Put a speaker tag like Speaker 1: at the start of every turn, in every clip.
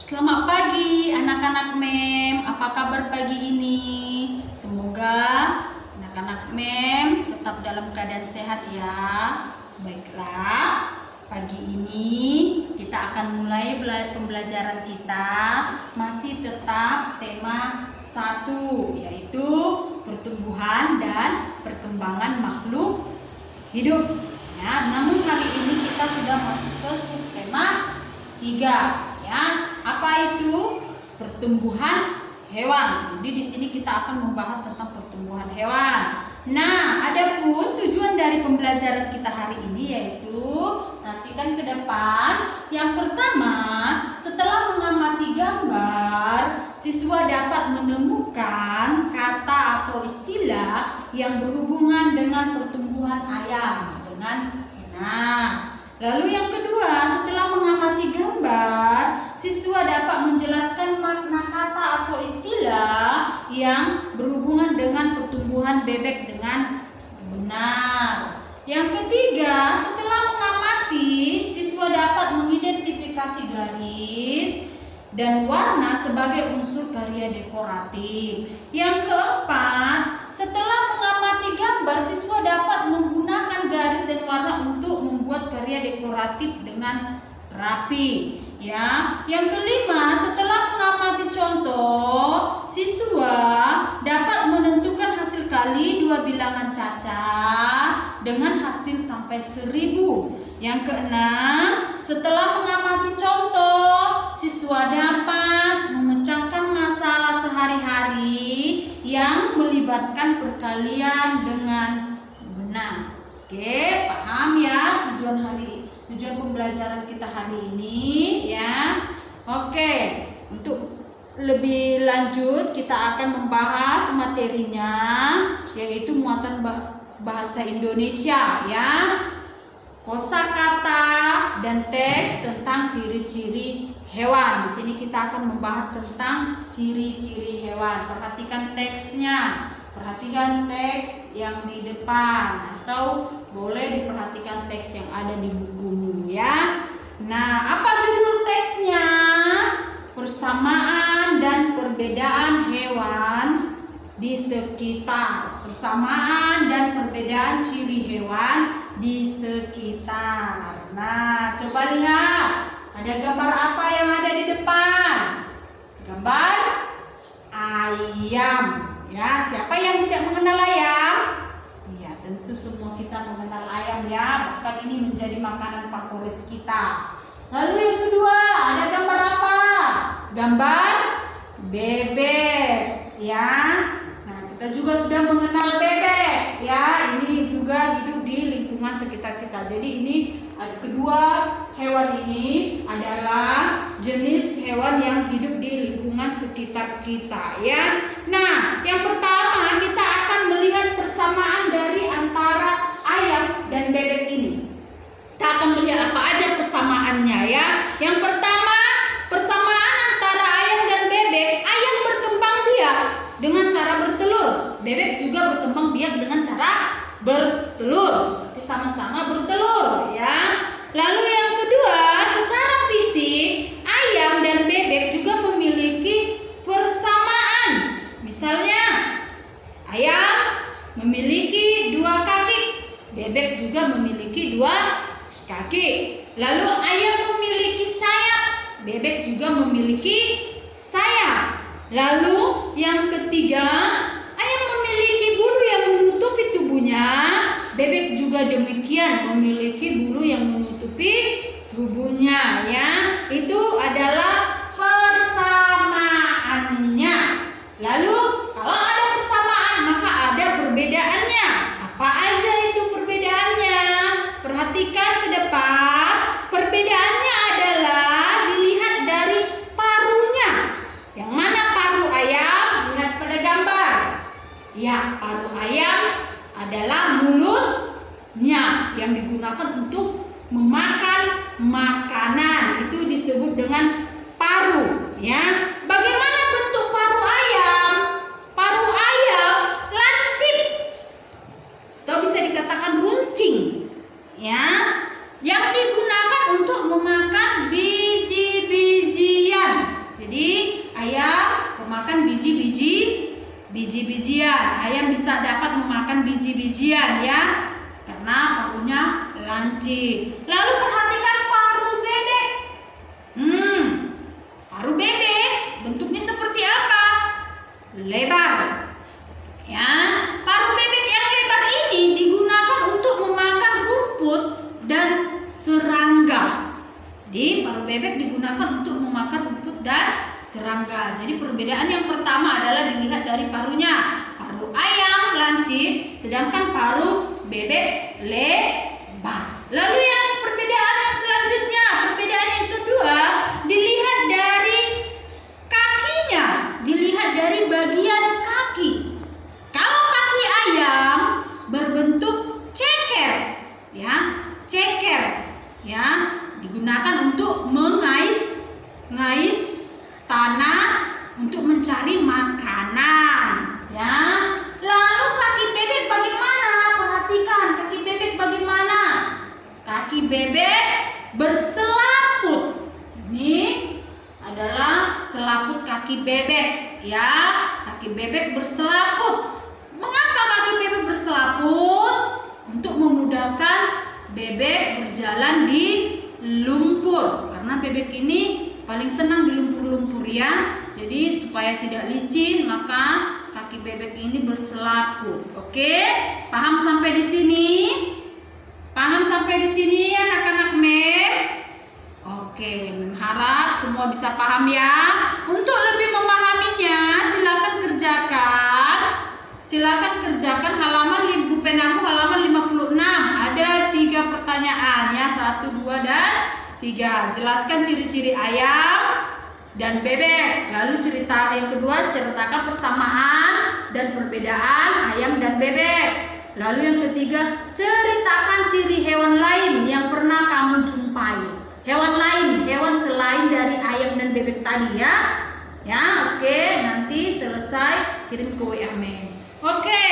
Speaker 1: Selamat pagi anak-anak MEM, apa kabar pagi ini? Semoga anak-anak MEM tetap dalam keadaan sehat ya. Baiklah, pagi ini kita akan mulai pembelajaran kita. Masih tetap tema 1, yaitu pertumbuhan dan perkembangan makhluk hidup ya. Namun hari ini kita sudah masuk ke subtema 3 ya. Apa itu? Pertumbuhan hewan. Jadi di sini kita akan membahas tentang pertumbuhan hewan. Nah, adapun tujuan dari pembelajaran kita hari ini yaitu, perhatikan ke depan. Yang pertama, setelah mengamati gambar, siswa dapat menemukan kata atau istilah yang berhubungan dengan pertumbuhan ayam dengan benar. Lalu yang kedua, setelah mengamati gambar, siswa dapat menjelaskan makna kata atau istilah yang berhubungan dengan pertumbuhan bebek dengan benar. Yang ketiga, setelah mengamati, siswa dapat mengidentifikasi garis dan warna sebagai unsur karya dekoratif. Yang keempat, setelah mengamati gambar, siswa dapat menggunakan garis dan warna untuk membuat karya dekoratif dengan rapi. Ya, yang kelima, setelah mengamati contoh, siswa dapat menentukan hasil kali 2 bilangan cacah dengan hasil sampai 1000. Yang keenam, setelah mengamati contoh, siswa dapat memecahkan masalah sehari-hari yang melibatkan perkalian dengan benar. Oke, paham ya tujuan pembelajaran kita hari ini ya. Oke, untuk lebih lanjut kita akan membahas materinya, yaitu muatan bahasa Indonesia ya, kosakata dan teks tentang ciri-ciri hewan. Di sini kita akan membahas tentang ciri-ciri hewan. Perhatikan teksnya. Perhatikan teks yang di depan, atau boleh diperhatikan teks yang ada di bukumu ya. Nah, apa judul teksnya? Persamaan dan perbedaan hewan di sekitar. Persamaan dan perbedaan ciri hewan di sekitar. Nah, coba lihat. Ada gambar apa yang ada di depan? Gambar ayam. Ya, siapa yang tidak mengenal ayam? Ya, tentu semua kita mengenal ayam ya. Bahkan ini menjadi makanan favorit kita. Lalu yang kedua, ada gambar apa? Gambar bebek ya. Nah, kita juga sudah mengenal bebek ya. Ini juga hidup di lingkungan sekitar kita. Jadi ini kedua hewan ini adalah jenis hewan yang hidup di lingkungan sekitar kita ya. Nah, yang pertama kita akan melihat persamaan dari antara ayam dan bebek ini. Kita akan melihat apa aja persamaannya ya. Yang pertama, persamaan antara ayam dan bebek. Ayam berkembang biak dengan cara bertelur. Bebek juga berkembang biak dengan cara bertelur. Berarti sama-sama bertelur ya. Lalu yang kedua, secara fisik ayam dan bebek juga memiliki persamaan. Misalnya, ayam memiliki 2 kaki, bebek juga memiliki 2 kaki. Lalu ayam memiliki sayap, bebek juga memiliki sayap. Lalu yang ketiga, ayam memiliki bulu yang menutupi tubuhnya, bebek juga demikian memiliki bulu yang menutupi tubuhnya ya. Itu adalah persamaannya. Lalu kalau ada persamaan maka ada perbedaannya. Apa aja itu perbedaannya? Perhatikan ke depan. Perbedaannya adalah dilihat dari paruhnya. Yang mana paruh ayam? Lihat pada gambar. Ya, paruh ayam adalah mulutnya yang digunakan untuk memakan makanan. Itu disebut dengan paruh ya. Bagaimana bentuk paruh ayam? Paruh ayam lancip atau bisa dikatakan runcing ya, yang digunakan untuk memakan biji-bijian. biji-bijian. Ayam bisa dapat memakan biji-bijian ya, karena parunya lancip. Lalu perhatikan paru bebek. Paru bebek bentuknya seperti apa? Lebar. Ya, paru bebek yang lebar ini digunakan untuk memakan rumput dan serangga. Jadi paru bebek digunakan untuk memakan rumput dan serangga. Jadi perbedaan yang pertama adalah dilihat dari parunya. Paru ayam lancip, sedangkan paru bebek lebar. Lalu yang perbedaan yang selanjutnya, perbedaan yang kedua, dilihat dari kakinya, dilihat dari bagian kaki. Kalau kaki ayam berbentuk ceker, ya, digunakan untuk mengais tanah untuk mencari makanan, ya. Lalu kaki bebek bagaimana? Perhatikan kaki bebek bagaimana? Kaki bebek berselaput. Ini adalah selaput kaki bebek, ya. Kaki bebek berselaput. Mengapa kaki bebek berselaput? Untuk memudahkan bebek berjalan di lumpur, karena bebek ini paling senang di lumpur-lumpur ya. Jadi supaya tidak licin, maka kaki bebek ini berselaput. Oke, paham sampai di sini? Paham sampai di sini anak-anak mem? Oke, harap semua bisa paham ya. Untuk lebih memahaminya, silakan kerjakan halaman buku penamu halaman 56. Ada 3 pertanyaan ya, 1, 2, dan 3. Jelaskan ciri-ciri ayam dan bebek. Lalu cerita yang kedua, ceritakan persamaan dan perbedaan ayam dan bebek. Lalu yang ketiga, ceritakan ciri hewan lain yang pernah kamu jumpai. Hewan lain, hewan selain dari ayam dan bebek tadi ya. Ya, oke, nanti selesai kirim ke WA Mem. Oke,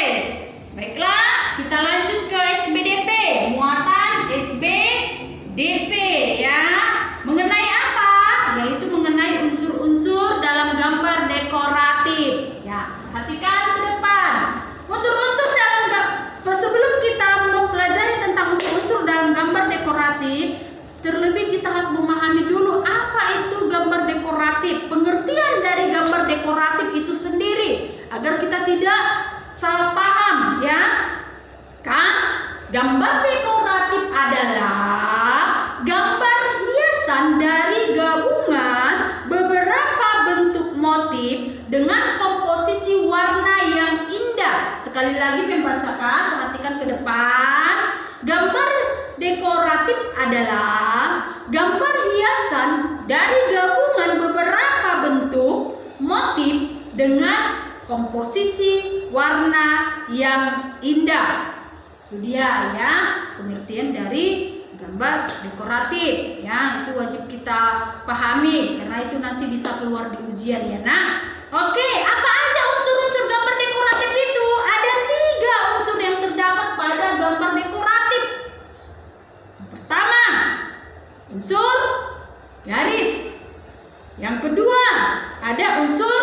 Speaker 1: baiklah, kita lanjut ke SBDP, muatan SBDP ya. Mengenai apa? Yaitu mengenai unsur-unsur dalam gambar dekoratif. Ya, perhatikan ke depan. Unsur-unsur dalam sebelum kita mempelajari tentang unsur-unsur dalam gambar dekoratif, terlebih kita harus memahami dulu apa itu gambar dekoratif. Pengertian dari gambar dekoratif itu sendiri agar kita tidak salah paham ya. Kan? Gambar dekoratif adalah gambar hiasan dari gabungan beberapa bentuk motif dengan komposisi warna yang indah. Sekali lagi membacakan, perhatikan ke depan. Gambar dekoratif adalah gambar hiasan dari gabungan beberapa bentuk motif dengan komposisi warna yang indah. Itu dia ya, pengertian dari gambar dekoratif ya. Itu wajib kita pahami karena itu nanti bisa keluar di ujian ya nak. Oke, apa aja unsur-unsur gambar dekoratif itu? Ada 3 unsur yang terdapat pada gambar dekoratif. Yang pertama, unsur garis. Yang kedua, ada unsur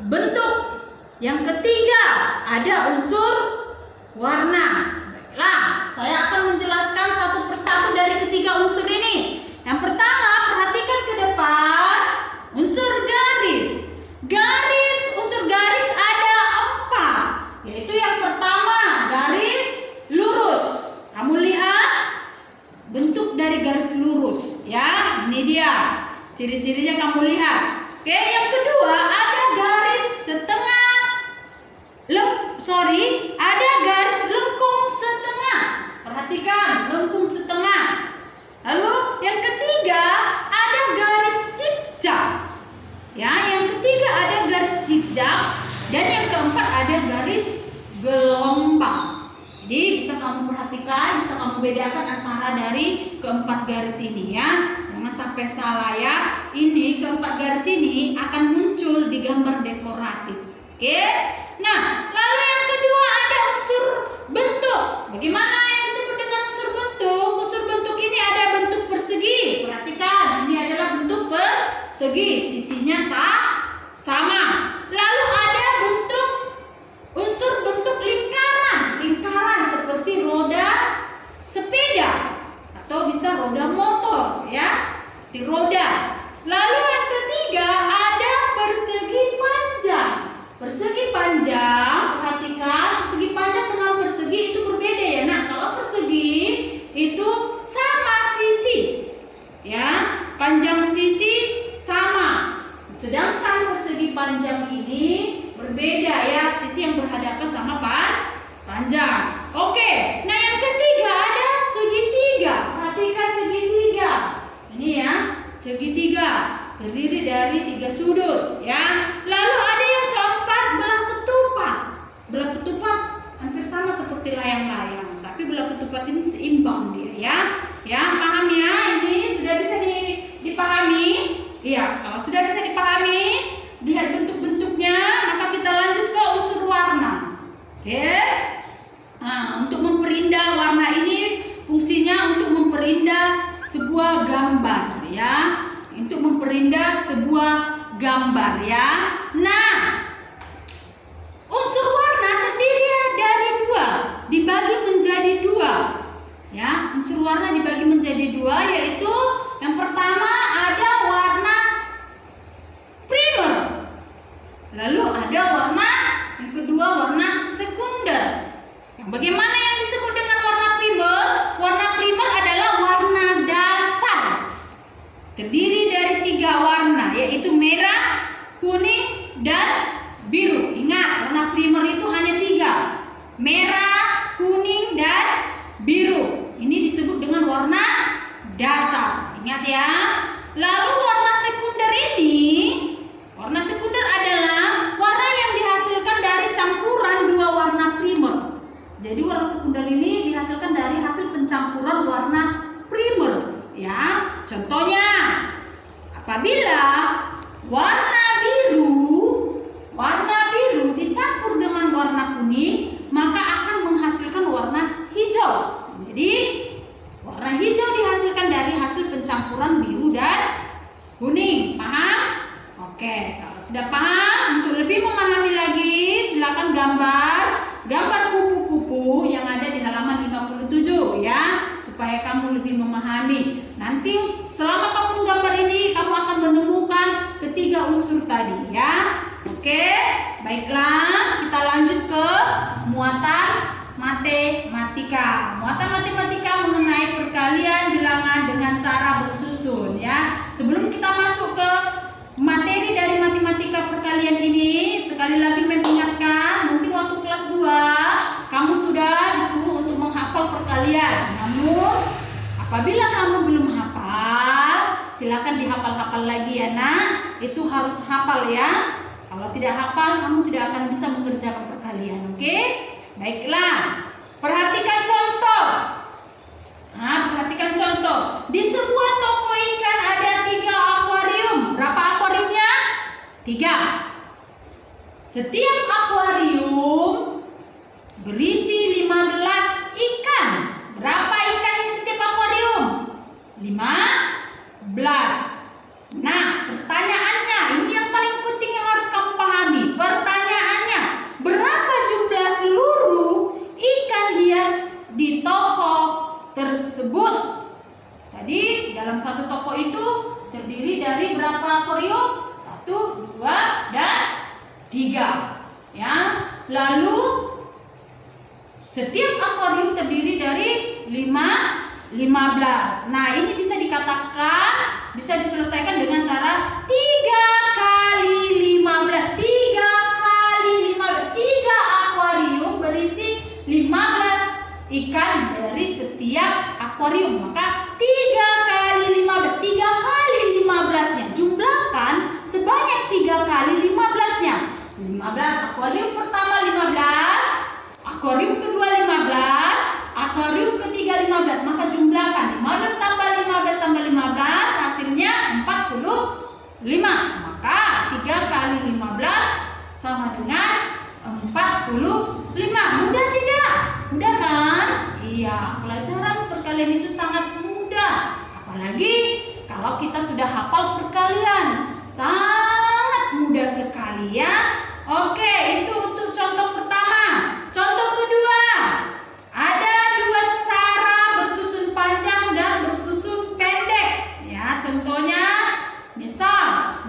Speaker 1: bentuk. Yang ketiga, ada unsur warna. Baiklah, saya akan menjelaskan satu persatu dari ketiga unsur ini. Yang pertama, perhatikan ke depan, unsur garis. Unsur garis ada 4. Yaitu yang pertama, garis lurus. Kamu lihat bentuk dari garis lurus ya. Ini dia. Ciri-cirinya kamu lihat. Oke, yang kedua, ada garis setengah. Ada garis lengkung setengah. Perhatikan, lengkung setengah. Lalu yang ketiga, ada garis zigzag. Ya, yang ketiga ada garis zigzag dan yang keempat ada garis gelombang. Jadi bisa kamu perhatikan, bisa kamu bedakan antara dari keempat garis ini ya. Jangan sampai salah ya. Ini keempat garis ini akan muncul di gambar dekoratif. Oke? Nah, lalu yang kedua ada unsur bentuk. Bagaimana yang disebut dengan unsur bentuk? Unsur bentuk ini ada bentuk persegi. Perhatikan, ini adalah bentuk persegi. Sisinya sama. Lalu ada bentuk roda. Lalu yang ketiga ada persegi panjang. Persegi panjang, perhatikan, persegi panjang dengan persegi itu berbeda ya. Nah, kalau persegi itu sama sisi, ya, panjang sisi sama. Sedangkan persegi panjang ini berbeda ya, sisi yang berhadapan sama panjang. Oke, nah yang ketiga ada segitiga. Perhatikan segitiga. Ini ya, segitiga terdiri dari 3 sudut ya. Lalu ada yang keempat belah ketupat. Belah ketupat hampir sama seperti layang-layang, tapi belah ketupat ini seimbang dia ya. Ya, paham ya? Ini sudah bisa dipahami? Iya, kalau sudah bisa dipahami, lihat bentuk-bentuknya, maka kita lanjut ke unsur warna. Oke. Nah, untuk memperindah warna ini fungsinya untuk memperindah sebuah gambar ya. Untuk memperindah sebuah gambar ya. Nah, unsur warna terdiri dari 2, dibagi menjadi 2. Ya, unsur warna dibagi menjadi 2, yaitu yang pertama ada warna primer. Lalu ada warna yang kedua warna sekunder. Yang bagaimana yang disebut dengan warna primer? Warna primer adalah warna dasar. Terdiri dari 3 warna, yaitu merah, kuning, dan biru. Ingat, warna primer itu hanya 3. Merah, kuning, dan biru. Ini disebut dengan warna dasar. Ingat ya. Lalu warna sekunder ini, warna sekunder adalah warna yang dihasilkan dari campuran 2 warna primer. Jadi warna sekunder ini dihasilkan dari hasil pencampuran warna primer ya. Contohnya, apabila warna biru dicampur dengan warna kuning, maka akan menghasilkan warna hijau. Jadi warna hijau dihasilkan dari hasil pencampuran biru dan kuning. Paham? Oke, kalau sudah paham, untuk lebih memahami lagi silakan gambar kupu-kupu yang ada di halaman 57 ya, supaya kamu lebih memahami. Nanti selama kamu menggambar ini, kamu akan menemukan ketiga unsur tadi ya. Oke, baiklah, kita lanjut ke muatan matematika. Muatan matematika mengenai perkalian bilangan dengan cara bersusun ya. Sebelum kita masuk ke materi dari matematika perkalian ini, sekali lagi mengingatkan, mungkin waktu kelas 2 kamu sudah disuruh untuk menghafal perkalian. Namun apabila kamu belum hafal, silakan dihafal-hafal lagi ya nak. Itu harus hafal ya. Kalau tidak hafal, kamu tidak akan bisa mengerjakan perkalian. Oke? Baiklah. Perhatikan contoh. Nah, perhatikan contoh. Di sebuah toko ikan ada 3 akuarium. Berapa akuariumnya? 3. Setiap akuarium berisi 15 ikan. Berapa ikannya setiap akuarium? 15. Nah, pertanyaannya, ini yang paling penting yang harus kamu pahami. Pertanyaannya, berapa jumlah seluruh ikan hias di toko tersebut? Tadi dalam satu toko itu terdiri dari berapa akuarium? 1, 2, dan 3. Ya. Lalu setiap akuarium terdiri dari 15. Nah, ini bisa dikatakan, bisa diselesaikan dengan cara 3 kali 15. 3 kali 15. 3 akuarium berisi 15 ikan dari setiap akuarium. Maka 3 kali 15. 3 kali 15-nya. Jumlahkan sebanyak 3 kali 15-nya. 15. Akuarium pertama 15. Akuarium kedua 15. Akuarium ketiga 15. Maka jumlahkan 15 tambah 15 tambah 15, hasilnya 45. Maka 3 kali 15 sama dengan 45. Mudah tidak? Mudah kan? Iya, pelajaran perkalian itu sangat mudah. Apalagi kalau kita sudah hafal perkalian. Sangat mudah sekali ya. Oke, itu untuk contoh pertama. Contoh kedua, ada 2 cara bersusun panjang dan bersusun pendek. Ya, contohnya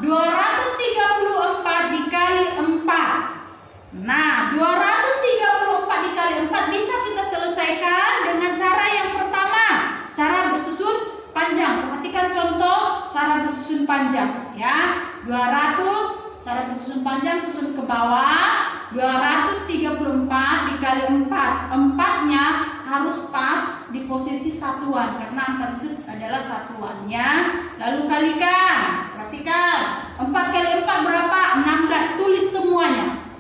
Speaker 1: 234 dikali 4. Nah, 234 dikali 4 bisa kita selesaikan dengan cara yang pertama, cara bersusun panjang. Perhatikan contoh cara bersusun panjang ya. 200 cara bersusun panjang, susun ke bawah. 234 dikali 4. 4-nya harus pas di posisi satuan karena 4 itu adalah satuan ya. Lalu kalikan. Perhatikan. 4 kali 4 berapa? 16. Tulis semuanya.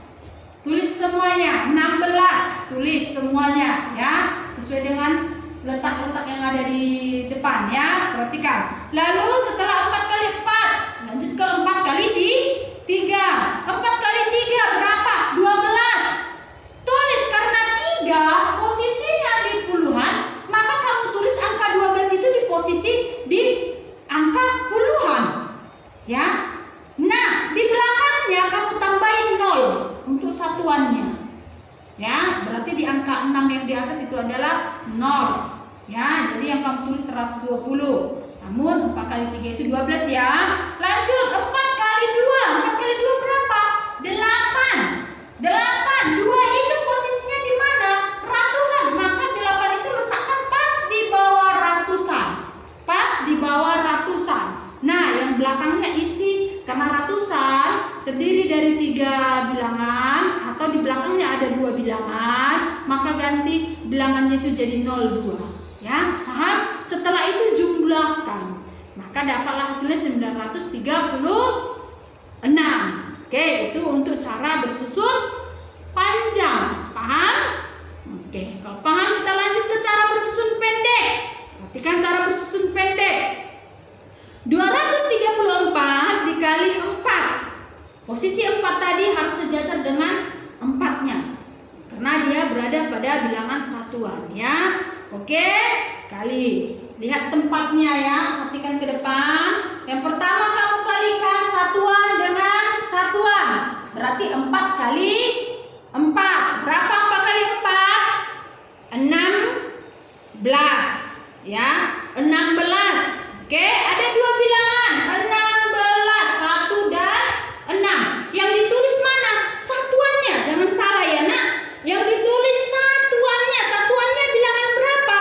Speaker 1: Tulis semuanya. 16. Tulis semuanya ya. Sesuai dengan letak-letak yang ada di depan ya. Perhatikan. Lalu setelah 4 kali 4, lanjut ke 4 kali 3. 4 kali 3 berapa? 12. Tulis karena 3 posisinya di puluhan, maka kamu tulis angka 12 itu di posisi di angka puluhan. Ya. Nah, di belakangnya kamu tambahin 0 untuk satuannya. Ya, berarti di angka 6 yang di atas itu adalah 0. Ya, jadi yang kamu tulis 120. Namun 4 kali 3 itu 12 ya. Lanjut 4 kali 2. 4 kali 2 berapa? 8. 8. 2 itu posisinya di mana? Ratusan. Maka 8 itu letakkan pas di bawah ratusan. Pas di bawah ratusan. Nah, yang belakangnya isi karena ratusan terdiri dari 3 bilangan atau di belakangnya ada 2 bilangan, maka ganti bilangannya itu jadi 02. Ya, paham? Setelah itu jumlahkan. Maka dapatlah hasilnya 936. Oke, itu untuk cara bersusun panjang. Paham? Oke, kalau paham kita lanjut ke cara bersusun pendek. Perhatikan cara bersusun pendek. 234 dikali 4. Posisi 4 tadi harus sejajar dengan 4-nya. Karena dia berada pada bilangan satuan ya. Oke, kali. Lihat tempatnya ya, perhatikan ke depan. Yang pertama kamu kalikan satuan dengan satuan. Berarti 4 kali 4. Berapa 4 kali 4? 16. Ya, 16. Oke, ada 2 bilangan. 16, 1 dan 6. Yang ditulis mana? Satuannya. Jangan salah ya, Nak. Yang ditulis satuannya. Satuannya bilangan berapa?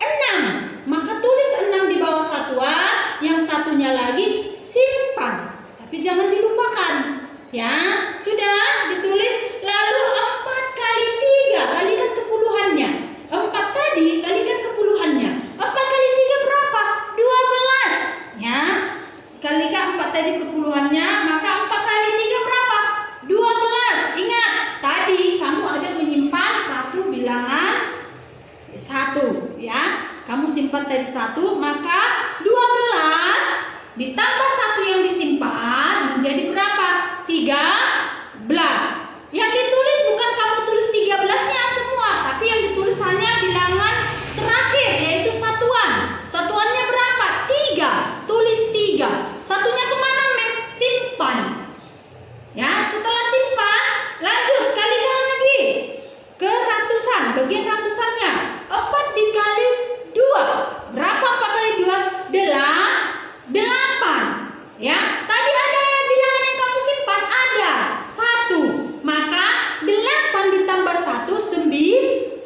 Speaker 1: 6. Maka tulis 6 di bawah satuan. Yang satunya lagi simpan. Tapi jangan dilupakan. Ya, sudah ditulis. Lalu 4 kali 3. Kalikan kepuluhannya. 4 tadi kalikan kepuluhannya. 4 kali 3 berapa? 12. Ya, kalikan 4 tadi kepuluhannya. Maka 4 kali 3 berapa? 12. Ingat, tadi kamu ada menyimpan satu bilangan 1 ya. Kamu simpan tadi 1, maka 12 ditambah 1 yang disimpan menjadi berapa? 13. Yang ditulis bukan kamu tulis 13-nya semua, tapi yang ditulis hanya bilangan terakhir yaitu satuan. Satuannya berapa? 3. Tulis 3. Satunya kemana, Mem? Simpan. Ya, setelah simpan, lanjut kalikan lagi ke ratusan, bagian ratusannya. 4 dikali 2. Berapa 4 kali 2? 8. Ya, tadi ada bilangan yang kamu simpan, ada 1. Maka 8 ditambah 1 9.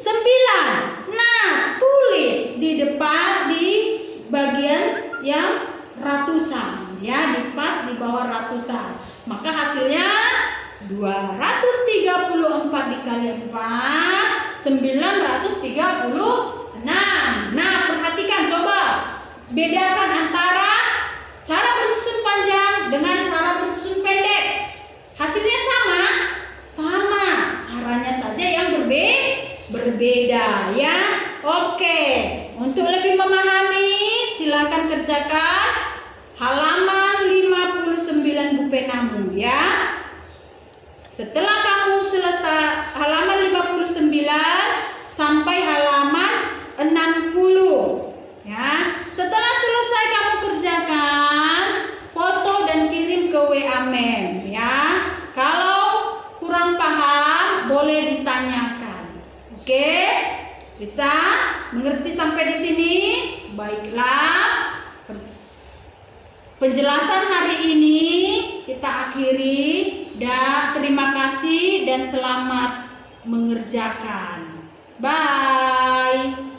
Speaker 1: Nah, tulis di depan di bagian yang ratusan ya, di pas di bawah ratusan. Maka hasilnya 234 dikali 4 936. Nah, perhatikan, coba bedakan antara cara bersusun panjang dengan cara bersusun pendek. Hasilnya sama, caranya saja yang berbeda ya. Oke, untuk lebih memahami silakan kerjakan halaman 59 Bu Penamu ya. Setelah kamu selesai halaman 59 sampai halaman 60 ya. Setelah selesai kamu kerjakan, foto dan kirim ke WA Mem ya. Kalau kurang paham boleh ditanyakan. Oke? Bisa mengerti sampai di sini? Baiklah. Penjelasan hari ini kita akhiri. Terima kasih dan selamat mengerjakan. Bye.